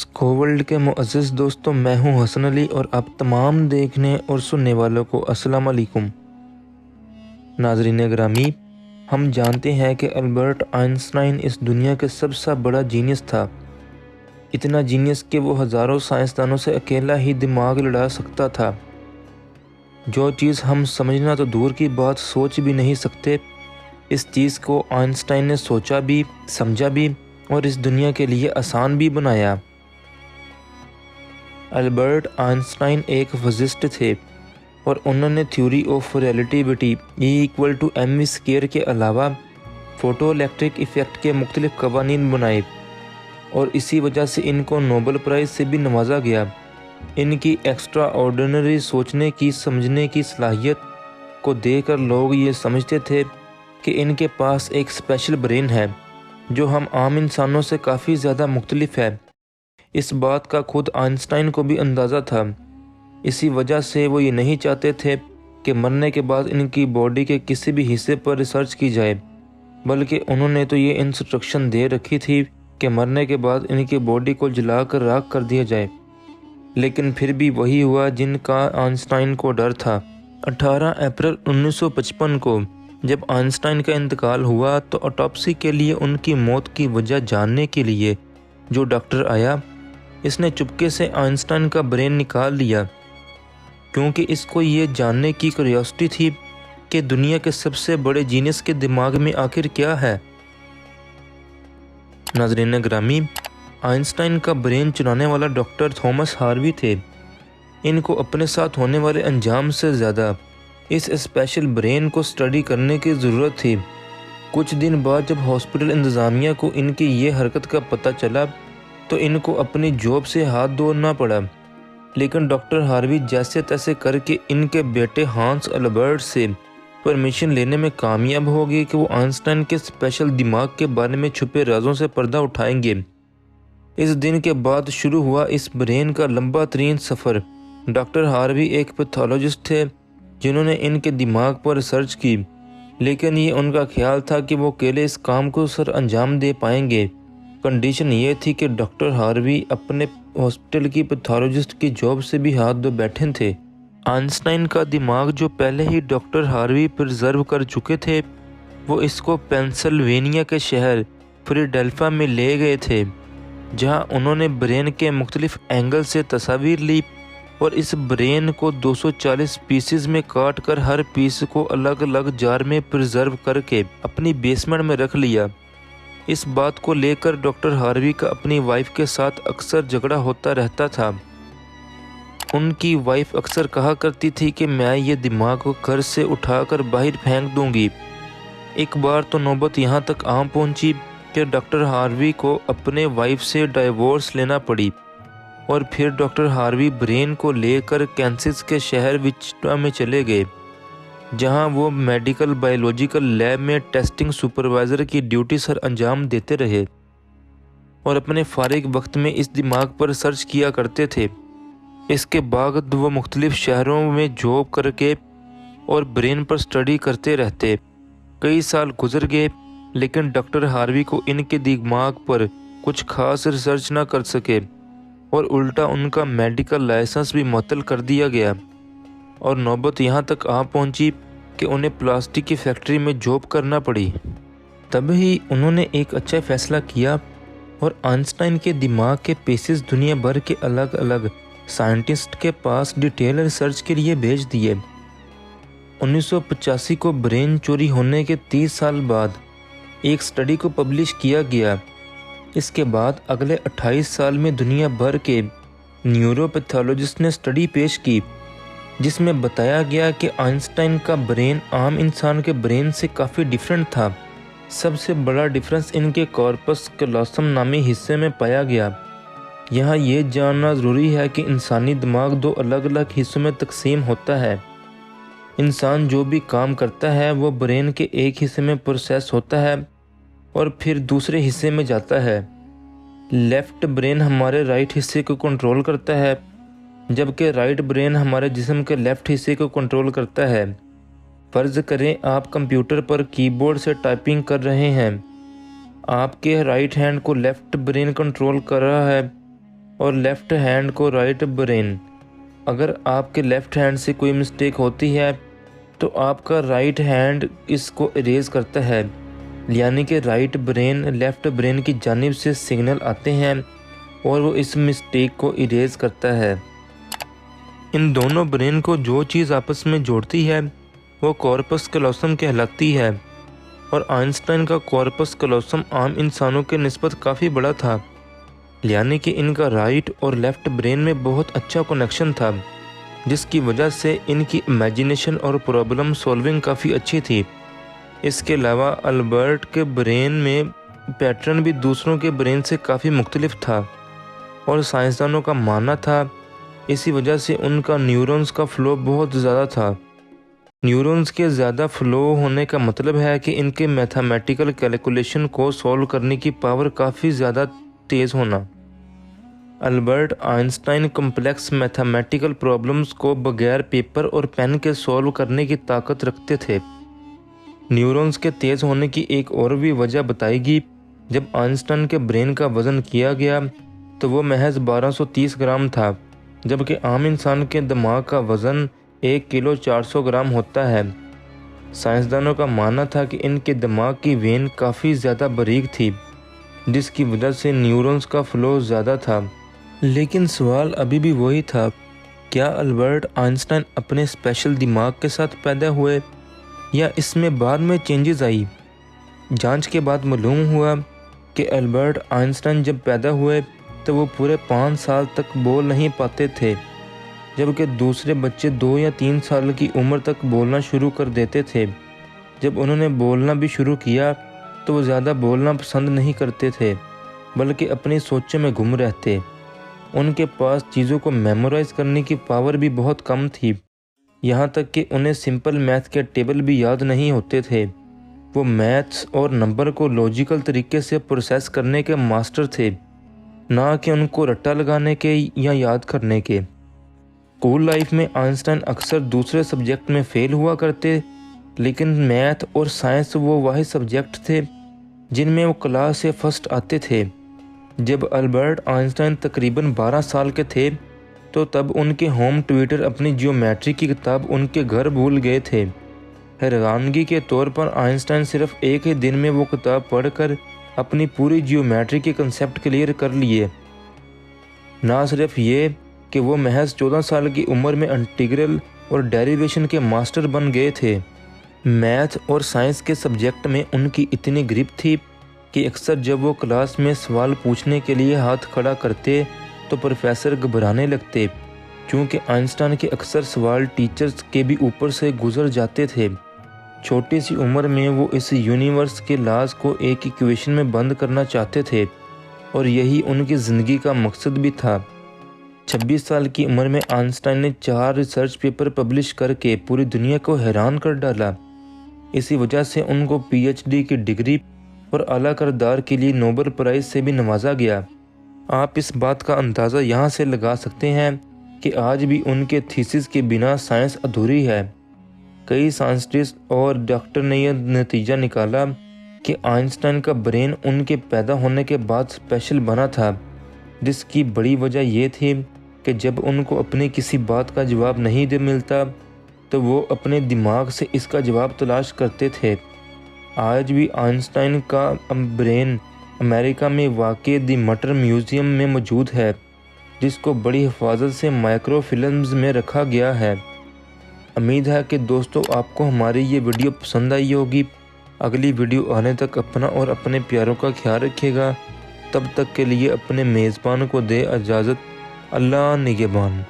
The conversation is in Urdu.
اسکوورلڈ کے معزز دوستوں، میں ہوں حسن علی اور آپ تمام دیکھنے اور سننے والوں کو السلام علیکم۔ ناظرین گرامی، ہم جانتے ہیں کہ البرٹ آئنسٹائن اس دنیا کے سب سے بڑا جینیس تھا۔ اتنا جینیس کہ وہ ہزاروں سائنسدانوں سے اکیلا ہی دماغ لڑا سکتا تھا۔ جو چیز ہم سمجھنا تو دور کی بات سوچ بھی نہیں سکتے، اس چیز کو آئنسٹائن نے سوچا بھی، سمجھا بھی اور اس دنیا کے لیے آسان بھی بنایا۔ البرٹ آئنسٹائن ایک فزسٹ تھے اور انہوں نے تھیوری آف ریلیٹیوٹی E=mv² کے علاوہ فوٹو الیکٹرک ایفیکٹ کے مختلف قوانین بنائے اور اسی وجہ سے ان کو نوبل پرائز سے بھی نوازا گیا۔ ان کی ایکسٹرا آرڈینری سوچنے کی سمجھنے کی صلاحیت کو دیکھ کر لوگ یہ سمجھتے تھے کہ ان کے پاس ایک اسپیشل برین ہے جو ہم عام انسانوں سے کافی زیادہ مختلف ہے۔ اس بات کا خود آئنسٹائن کو بھی اندازہ تھا، اسی وجہ سے وہ یہ نہیں چاہتے تھے کہ مرنے کے بعد ان کی باڈی کے کسی بھی حصے پر ریسرچ کی جائے، بلکہ انہوں نے تو یہ انسٹرکشن دے رکھی تھی کہ مرنے کے بعد ان کی باڈی کو جلا کر راکھ کر دیا جائے۔ لیکن پھر بھی وہی ہوا جن کا آئنسٹائن کو ڈر تھا۔ 18 اپریل 1955 کو جب آئنسٹائن کا انتقال ہوا تو آٹوپسی کے لیے ان کی موت کی وجہ جاننے کے لیے جو ڈاکٹر آیا، اس نے چپکے سے آئنسٹائن کا برین نکال لیا، کیونکہ اس کو یہ جاننے کی کیوریوسٹی تھی کہ دنیا کے سب سے بڑے جینیس کے دماغ میں آخر کیا ہے۔ ناظرین گرامی، آئنسٹائن کا برین چرانے والا ڈاکٹر تھامس ہاروی تھے۔ ان کو اپنے ساتھ ہونے والے انجام سے زیادہ اس اسپیشل برین کو اسٹڈی کرنے کی ضرورت تھی۔ کچھ دن بعد جب ہاسپٹل انتظامیہ کو ان کی یہ حرکت کا پتہ چلا تو ان کو اپنی جاب سے ہاتھ دھونا پڑا، لیکن ڈاکٹر ہاروی جیسے تیسے کر کے ان کے بیٹے ہانس البرٹ سے پرمیشن لینے میں کامیاب ہو گئے کہ وہ آئنسٹائن کے اسپیشل دماغ کے بارے میں چھپے رازوں سے پردہ اٹھائیں گے۔ اس دن کے بعد شروع ہوا اس برین کا لمبا ترین سفر۔ ڈاکٹر ہاروی ایک پیتھولوجسٹ تھے جنہوں نے ان کے دماغ پر ریسرچ کی، لیکن یہ ان کا خیال تھا کہ وہ اکیلے اس کام کو سر انجام دے پائیں گے۔ کنڈیشن یہ تھی کہ ڈاکٹر ہاروی اپنے ہاسپٹل کی پیتھولوجسٹ کی جاب سے بھی ہاتھ دھو بیٹھے تھے۔ آئنسٹائن کا دماغ جو پہلے ہی ڈاکٹر ہاروی پرزرو کر چکے تھے، وہ اس کو پینسلوینیا کے شہر فلیڈیلفیا میں لے گئے تھے، جہاں انہوں نے برین کے مختلف اینگل سے تصاویر لی اور اس برین کو 240 پیسز میں کاٹ کر ہر پیس کو الگ الگ جار میں پرزرو کر کے اپنی بیسمنٹ میں رکھ لیا۔ اس بات کو لے کر ڈاکٹر ہاروی کا اپنی وائف کے ساتھ اکثر جھگڑا ہوتا رہتا تھا۔ ان کی وائف اکثر کہا کرتی تھی کہ میں یہ دماغ کو گھر سے اٹھا کر باہر پھینک دوں گی۔ ایک بار تو نوبت یہاں تک آ پہنچی کہ ڈاکٹر ہاروی کو اپنے وائف سے ڈائیورس لینا پڑی اور پھر ڈاکٹر ہاروی برین کو لے کر کینسس کے شہر وچٹا میں چلے گئے، جہاں وہ میڈیکل بایولوجیکل لیب میں ٹیسٹنگ سپروائزر کی ڈیوٹی سر انجام دیتے رہے اور اپنے فارغ وقت میں اس دماغ پر ریسرچ کیا کرتے تھے۔ اس کے بعد وہ مختلف شہروں میں جاب کر کے اور برین پر اسٹڈی کرتے رہتے۔ کئی سال گزر گئے، لیکن ڈاکٹر ہاروی کو ان کے دماغ پر کچھ خاص ریسرچ نہ کر سکے اور الٹا ان کا میڈیکل لائسنس بھی معطل کر دیا گیا، اور نوبت یہاں تک آ پہنچی کہ انہیں پلاسٹک کی فیکٹری میں جاب کرنا پڑی۔ تب ہی انہوں نے ایک اچھا فیصلہ کیا اور آئنسٹائن کے دماغ کے پیسز دنیا بھر کے الگ الگ سائنٹسٹ کے پاس ڈیٹیل ریسرچ کے لیے بھیج دیے۔ 1985 کو برین چوری ہونے کے 30 سال بعد ایک سٹڈی کو پبلش کیا گیا۔ اس کے بعد اگلے 28 سال میں دنیا بھر کے نیورو پیتھولوجسٹ نے سٹڈی پیش کی، جس میں بتایا گیا کہ آئنسٹائن کا برین عام انسان کے برین سے کافی ڈیفرنٹ تھا۔ سب سے بڑا ڈیفرنس ان کے کارپس کیلوسم نامی حصے میں پایا گیا۔ یہاں یہ جاننا ضروری ہے کہ انسانی دماغ دو الگ الگ حصوں میں تقسیم ہوتا ہے۔ انسان جو بھی کام کرتا ہے وہ برین کے ایک حصے میں پروسیس ہوتا ہے اور پھر دوسرے حصے میں جاتا ہے۔ لیفٹ برین ہمارے رائٹ حصے کو کنٹرول کرتا ہے، جبکہ رائٹ برین ہمارے جسم کے لیفٹ حصے کو کنٹرول کرتا ہے۔ فرض کریں آپ کمپیوٹر پر کی بورڈ سے ٹائپنگ کر رہے ہیں، آپ کے رائٹ ہینڈ کو لیفٹ برین کنٹرول کر رہا ہے اور لیفٹ ہینڈ کو رائٹ برین۔ اگر آپ کے لیفٹ ہینڈ سے کوئی مسٹیک ہوتی ہے تو آپ کا رائٹ ہینڈ اس کو اریز کرتا ہے، یعنی کہ رائٹ برین لیفٹ برین کی جانب سے سگنل آتے ہیں اور وہ اس مسٹیک کو اریز کرتا ہے۔ ان دونوں برین کو جو چیز آپس میں جوڑتی ہے وہ کارپس کیلوسم کہلاتی ہے، اور آئنسٹائن کا کارپس کیلوسم عام انسانوں کے نسبت کافی بڑا تھا، یعنی کہ ان کا رائٹ اور لیفٹ برین میں بہت اچھا کنیکشن تھا، جس کی وجہ سے ان کی امیجینیشن اور پرابلم سولونگ کافی اچھی تھی۔ اس کے علاوہ البرٹ کے برین میں پیٹرن بھی دوسروں کے برین سے کافی مختلف تھا، اور سائنسدانوں کا ماننا تھا اسی وجہ سے ان کا نیورونز کا فلو بہت زیادہ تھا۔ نیورونز کے زیادہ فلو ہونے کا مطلب ہے کہ ان کے میتھمیٹیکل کیلکولیشن کو سولو کرنے کی پاور کافی زیادہ تیز ہونا۔ Albert Einstein complex mathematical problems کو بغیر پیپر اور پین کے سولو کرنے کی طاقت رکھتے تھے۔ نیورونز کے تیز ہونے کی ایک اور بھی وجہ بتائی گئی۔ جب آئنسٹائن کے برین کا وزن کیا گیا تو وہ محض 1230 گرام تھا، جبکہ عام انسان کے دماغ کا وزن 1 کلو 400 گرام ہوتا ہے۔ سائنسدانوں کا ماننا تھا کہ ان کے دماغ کی وین کافی زیادہ باریک تھی، جس کی وجہ سے نیورونز کا فلو زیادہ تھا۔ لیکن سوال ابھی بھی وہی تھا، کیا البرٹ آئنسٹائن اپنے اسپیشل دماغ کے ساتھ پیدا ہوئے یا اس میں بعد میں چینجز آئی؟ جانچ کے بعد معلوم ہوا کہ البرٹ آئنسٹائن جب پیدا ہوئے تو وہ پورے 5 سال تک بول نہیں پاتے تھے، جبکہ دوسرے بچے 2 یا 3 سال کی عمر تک بولنا شروع کر دیتے تھے۔ جب انہوں نے بولنا بھی شروع کیا تو وہ زیادہ بولنا پسند نہیں کرتے تھے، بلکہ اپنی سوچوں میں گم رہتے۔ ان کے پاس چیزوں کو میمورائز کرنے کی پاور بھی بہت کم تھی، یہاں تک کہ انہیں سمپل میتھ کے ٹیبل بھی یاد نہیں ہوتے تھے۔ وہ میتھس اور نمبر کو لاجیکل طریقے سے پروسیس کرنے کے ماسٹر تھے، نہ کہ ان کو رٹا لگانے کے یا یاد کرنے کے۔ اسکول لائف میں آئنسٹائن اکثر دوسرے سبجیکٹ میں فیل ہوا کرتے، لیکن میتھ اور سائنس وہ واحد سبجیکٹ تھے جن میں وہ کلاس سے فرسٹ آتے تھے۔ جب البرٹ آئنسٹائن تقریباً 12 سال کے تھے تو تب ان کے ہوم ٹیوٹر اپنی جیومیٹری کی کتاب ان کے گھر بھول گئے تھے۔ حیرانگی کے طور پر آئنسٹائن صرف ایک ہی دن میں وہ کتاب پڑھ کر اپنی پوری جیومیٹری کے کنسیپٹ کلیئر کر لیے۔ نہ صرف یہ کہ وہ محض 14 سال کی عمر میں انٹیگرل اور ڈیریویشن کے ماسٹر بن گئے تھے۔ میتھ اور سائنس کے سبجیکٹ میں ان کی اتنی گرپ تھی کہ اکثر جب وہ کلاس میں سوال پوچھنے کے لیے ہاتھ کھڑا کرتے تو پروفیسر گھبرانے لگتے، چونکہ آئنسٹائن کے اکثر سوال ٹیچرز کے بھی اوپر سے گزر جاتے تھے۔ چھوٹی سی عمر میں وہ اس یونیورس کے لاز کو ایک ایکویشن میں بند کرنا چاہتے تھے، اور یہی ان کی زندگی کا مقصد بھی تھا۔ 26 سال کی عمر میں آئنسٹائن نے 4 ریسرچ پیپر پبلش کر کے پوری دنیا کو حیران کر ڈالا۔ اسی وجہ سے ان کو پی ایچ ڈی کی ڈگری اور اعلیٰ کردار کے لیے نوبل پرائز سے بھی نوازا گیا۔ آپ اس بات کا اندازہ یہاں سے لگا سکتے ہیں کہ آج بھی ان کے تھیسس کے بنا سائنس ادھوری ہے۔ کئی سائنسسٹ اور ڈاکٹر نے یہ نتیجہ نکالا کہ آئنسٹائن کا برین ان کے پیدا ہونے کے بعد اسپیشل بنا تھا، جس کی بڑی وجہ یہ تھی کہ جب ان کو اپنی کسی بات کا جواب نہیں ملتا تو وہ اپنے دماغ سے اس کا جواب تلاش کرتے تھے۔ آج بھی آئنسٹائن کا برین امریکہ میں واقع دی مٹر میوزیم میں موجود ہے، جس کو بڑی حفاظت سے مائکرو فلمز میں رکھا گیا ہے۔ امید ہے کہ دوستو آپ کو ہماری یہ ویڈیو پسند آئی ہوگی۔ اگلی ویڈیو آنے تک اپنا اور اپنے پیاروں کا خیال رکھیے گا۔ تب تک کے لیے اپنے میزبان کو دے اجازت۔ اللہ نگہبان۔